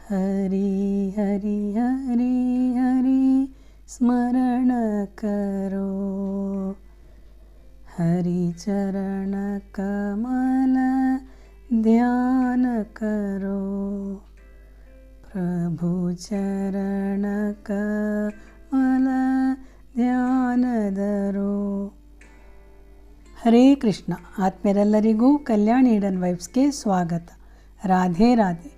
हरि हरि हरि हरि स्मरण करो, हरि चरण कमल ध्यान करो, प्रभु चरण कमल ಧ್ಯಾನ ಧರೋ. ಹರೇ ಕೃಷ್ಣ. ಆತ್ಮೀಯರೆಲ್ಲರಿಗೂ ಕಲ್ಯಾಣಿ ಈಡನ್ ವೈಬ್ಸ್ಗೆ ಸ್ವಾಗತ. ರಾಧೆ ರಾಧೆ.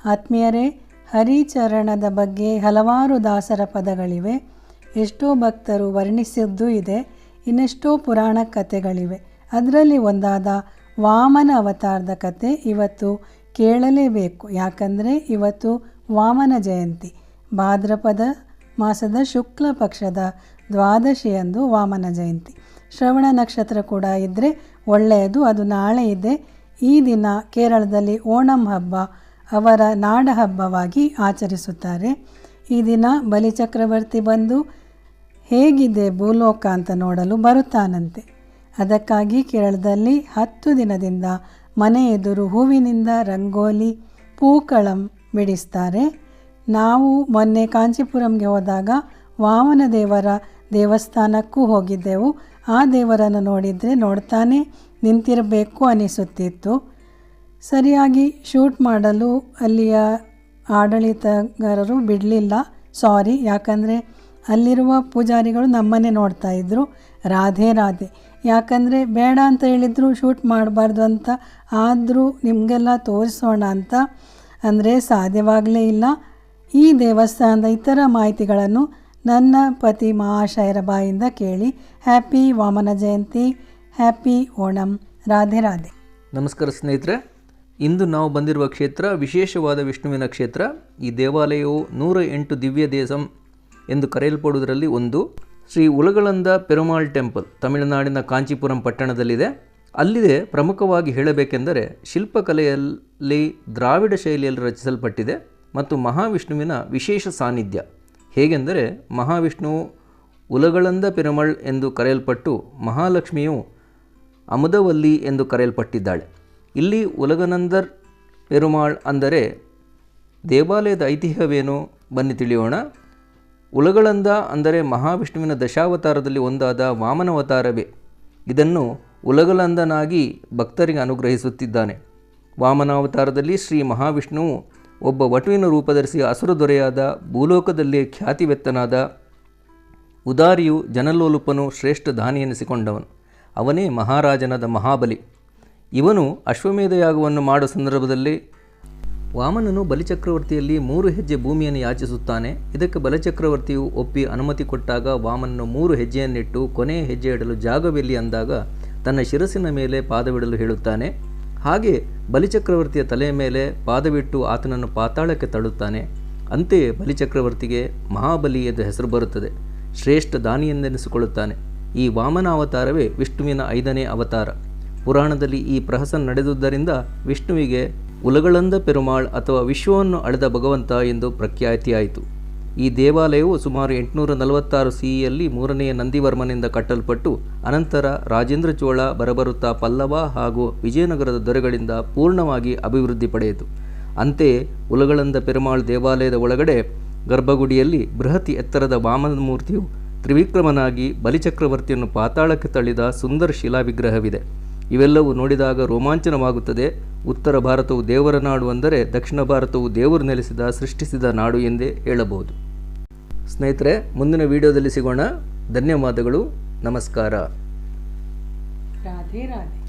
ಆತ್ಮೀಯರೇ, ಹರಿಚರಣದ ಬಗ್ಗೆ ಹಲವಾರು ದಾಸರ ಪದಗಳಿವೆ. ಎಷ್ಟೋ ಭಕ್ತರು ವರ್ಣಿಸಿದ್ದೂ ಇದೆ. ಇನ್ನೆಷ್ಟೋ ಪುರಾಣ ಕಥೆಗಳಿವೆ. ಅದರಲ್ಲಿ ಒಂದಾದ ವಾಮನ ಅವತಾರದ ಕತೆ ಇವತ್ತು ಕೇಳಲೇಬೇಕು. ಯಾಕಂದರೆ ಇವತ್ತು ವಾಮನ ಜಯಂತಿ. ಭಾದ್ರಪದ ಮಾಸದ ಶುಕ್ಲ ಪಕ್ಷದ ದ್ವಾದಶಿಯಂದು ವಾಮನ ಜಯಂತಿ. ಶ್ರವಣ ನಕ್ಷತ್ರ ಕೂಡ ಇದ್ದರೆ ಒಳ್ಳೆಯದು. ಅದು ನಾಳೆ ಇದೆ. ಈ ದಿನ ಕೇರಳದಲ್ಲಿ ಓಣಂ ಹಬ್ಬ ಅವರ ನಾಡ ಹಬ್ಬವಾಗಿ ಆಚರಿಸುತ್ತಾರೆ. ಈ ದಿನ ಬಲಿಚಕ್ರವರ್ತಿ ಬಂದು ಹೇಗಿದೆ ಭೂಲೋಕ ಅಂತ ನೋಡಲು ಬರುತ್ತಾನಂತೆ. ಅದಕ್ಕಾಗಿ ಕೇರಳದಲ್ಲಿ 10 ದಿನದಿಂದ ಮನೆ ಎದುರು ಹೂವಿನಿಂದ ರಂಗೋಲಿ ಪೂಕಳಂ ಬಿಡಿಸ್ತಾರೆ. ನಾವು ಮೊನ್ನೆ ಕಾಂಚೀಪುರಂಗೆ ಹೋದಾಗ ವಾಮನ ದೇವರ ದೇವಸ್ಥಾನಕ್ಕೂ ಹೋಗಿದ್ದೆವು. ಆ ದೇವರನ್ನು ನೋಡ್ತಾನೆ ನಿಂತಿರಬೇಕು ಅನಿಸುತ್ತಿತ್ತು. ಸರಿಯಾಗಿ ಶೂಟ್ ಮಾಡಲು ಅಲ್ಲಿಯ ಆಡಳಿತಗಾರರು ಬಿಡಲಿಲ್ಲ. ಯಾಕಂದರೆ ಅಲ್ಲಿರುವ ಪೂಜಾರಿಗಳು ನಮ್ಮನ್ನೇ ನೋಡ್ತಾ ಇದ್ದರು. ರಾಧೆ ರಾಧೆ. ಯಾಕಂದರೆ ಬೇಡ ಅಂತ ಹೇಳಿದರು, ಶೂಟ್ ಮಾಡಬಾರ್ದು ಅಂತ. ಆದರೂ ನಿಮಗೆಲ್ಲ ತೋರಿಸೋಣ ಅಂತ ಅಂದರೆ ಸಾಧ್ಯವಾಗಲೇ ಇಲ್ಲ. ಈ ದೇವಸ್ಥಾನದ ಇತರ ಮಾಹಿತಿಗಳನ್ನು ನನ್ನ ಪತಿ ಮಹಾಶಯರ ಬಾಯಿಂದ ಕೇಳಿ. ಹ್ಯಾಪಿ ವಾಮನ ಜಯಂತಿ, ಹ್ಯಾಪಿ ಓಣಂ. ರಾಧೆ ರಾಧೆ. ನಮಸ್ಕಾರ ಸ್ನೇಹಿತರೆ. ಇಂದು ನಾವು ಬಂದಿರುವ ಕ್ಷೇತ್ರ ವಿಶೇಷವಾದ ವಿಷ್ಣುವಿನ ಕ್ಷೇತ್ರ. ಈ ದೇವಾಲಯವು 108 ದಿವ್ಯ ದೇಶಂ ಎಂದು ಕರೆಯಲ್ಪಡುವುದರಲ್ಲಿ ಒಂದು. ಶ್ರೀ ಉಲಗಳಂದ ಪೆರುಮಾಳ್ ಟೆಂಪಲ್ ತಮಿಳುನಾಡಿನ ಕಾಂಚೀಪುರಂ ಪಟ್ಟಣದಲ್ಲಿದೆ. ಅಲ್ಲಿದೆ ಪ್ರಮುಖವಾಗಿ ಹೇಳಬೇಕೆಂದರೆ ಶಿಲ್ಪಕಲೆಯಲ್ಲಿ ದ್ರಾವಿಡ ಶೈಲಿಯಲ್ಲಿ ರಚಿಸಲ್ಪಟ್ಟಿದೆ ಮತ್ತು ಮಹಾವಿಷ್ಣುವಿನ ವಿಶೇಷ ಸಾನ್ನಿಧ್ಯ. ಹೇಗೆಂದರೆ ಮಹಾವಿಷ್ಣುವು ಉಲಗಳಂದ ಪೆರುಮಾಳ್ ಎಂದು ಕರೆಯಲ್ಪಟ್ಟು ಮಹಾಲಕ್ಷ್ಮಿಯು ಅಮುದವಲ್ಲಿ ಎಂದು ಕರೆಯಲ್ಪಟ್ಟಿದ್ದಾಳೆ. ಇಲ್ಲಿ ಉಲಗನಂದರ್ ಪೆರುಮಾಳ್ ಅಂದರೆ ದೇವಾಲಯದ ಐತಿಹ್ಯವೇನು ಬನ್ನಿ ತಿಳಿಯೋಣ. ಉಲಗಳಂದ ಅಂದರೆ ಮಹಾವಿಷ್ಣುವಿನ ದಶಾವತಾರದಲ್ಲಿ ಒಂದಾದ ವಾಮನಾವತಾರವೇ. ಇದನ್ನು ಉಲಗಲಂದನಾಗಿ ಭಕ್ತರಿಗೆ ಅನುಗ್ರಹಿಸುತ್ತಿದ್ದಾನೆ. ವಾಮನಾವತಾರದಲ್ಲಿ ಶ್ರೀ ಮಹಾವಿಷ್ಣುವು ಒಬ್ಬ ವಟುವಿನ ರೂಪಧರಿಸಿ ಅಸುರ ದೊರೆಯಾದ ಭೂಲೋಕದಲ್ಲಿ ಖ್ಯಾತಿವೆತ್ತನಾದ ಉದಾರಿಯು ಜನಲೋಲುಪನು ಶ್ರೇಷ್ಠ ದಾನಿ ಎನಿಸಿಕೊಂಡವನು. ಅವನೇ ಮಹಾರಾಜನಾದ ಮಹಾಬಲಿ. ಇವನು ಅಶ್ವಮೇಧ ಯಾಗವನ್ನು ಮಾಡುವ ಸಂದರ್ಭದಲ್ಲಿ ವಾಮನನು ಬಲಿಚಕ್ರವರ್ತಿಯಲ್ಲಿ 3 ಹೆಜ್ಜೆ ಭೂಮಿಯನ್ನು ಯಾಚಿಸುತ್ತಾನೆ. ಇದಕ್ಕೆ ಬಲಿಚಕ್ರವರ್ತಿಯು ಒಪ್ಪಿ ಅನುಮತಿ ಕೊಟ್ಟಾಗ ವಾಮನನು 3 ಹೆಜ್ಜೆಯನ್ನಿಟ್ಟು ಕೊನೆಯ ಹೆಜ್ಜೆ ಇಡಲು ಜಾಗವೆಲ್ಲಿ ಅಂದಾಗ ತನ್ನ ಶಿರಸ್ಸಿನ ಮೇಲೆ ಪಾದವಿಡಲು ಹೇಳುತ್ತಾನೆ. ಹಾಗೆ ಬಲಿಚಕ್ರವರ್ತಿಯ ತಲೆಯ ಮೇಲೆ ಪಾದವಿಟ್ಟು ಆತನನ್ನು ಪಾತಾಳಕ್ಕೆ ತಳ್ಳುತ್ತಾನೆ. ಅಂತೆಯೇ ಬಲಿಚಕ್ರವರ್ತಿಗೆ ಮಹಾಬಲಿ ಎಂದು ಹೆಸರು ಬರುತ್ತದೆ. ಶ್ರೇಷ್ಠ ದಾನಿಯೆಂದೆನಿಸಿಕೊಳ್ಳುತ್ತಾನೆ. ಈ ವಾಮನ ಅವತಾರವೇ ವಿಷ್ಣುವಿನ 5ನೇ ಅವತಾರ. ಪುರಾಣದಲ್ಲಿ ಈ ಪ್ರಹಸನ ನಡೆದುದರಿಂದ ವಿಷ್ಣುವಿಗೆ ಉಲಗಳಂದ ಪೆರುಮಾಳ್ ಅಥವಾ ವಿಶ್ವವನ್ನು ಅಳೆದ ಭಗವಂತ ಎಂದು ಪ್ರಖ್ಯಾತಿಯಾಯಿತು. ಈ ದೇವಾಲಯವು ಸುಮಾರು 846 ಸಿಇಯಲ್ಲಿ 3ನೇ ನಂದಿವರ್ಮನಿಂದ ಕಟ್ಟಲ್ಪಟ್ಟು ಅನಂತರ ರಾಜೇಂದ್ರ ಚೋಳ ಬರಬರುತ್ತಾ ಪಲ್ಲವ ಹಾಗೂ ವಿಜಯನಗರದ ದೊರೆಗಳಿಂದ ಪೂರ್ಣವಾಗಿ ಅಭಿವೃದ್ಧಿ ಪಡೆಯಿತು. ಅಂತೆಯೇ ಉಲಗಳಂದ ಪೆರುಮಾಳ್ ದೇವಾಲಯದ ಒಳಗಡೆ ಗರ್ಭಗುಡಿಯಲ್ಲಿ ಬೃಹತ್ ಎತ್ತರದ ವಾಮನ ಮೂರ್ತಿಯು ತ್ರಿವಿಕ್ರಮನಾಗಿ ಬಲಿಚಕ್ರವರ್ತಿಯನ್ನು ಪಾತಾಳಕ್ಕೆ ತಳ್ಳಿದ ಸುಂದರ ಶಿಲಾ ವಿಗ್ರಹವಿದೆ. ಇವೆಲ್ಲವೂ ನೋಡಿದಾಗ ರೋಮಾಂಚನವಾಗುತ್ತದೆ. ಉತ್ತರ ಭಾರತವು ದೇವರ ನಾಡು ಅಂದರೆ ದಕ್ಷಿಣ ಭಾರತವು ದೇವರು ನೆಲೆಸಿದ ಸೃಷ್ಟಿಸಿದ ನಾಡು ಎಂದೇ ಹೇಳಬಹುದು. ಸ್ನೇಹಿತರೆ, ಮುಂದಿನ ವಿಡಿಯೋದಲ್ಲಿ ಸಿಗೋಣ. ಧನ್ಯವಾದಗಳು. ನಮಸ್ಕಾರ. ರಾಧೆ ರಾಧೆ.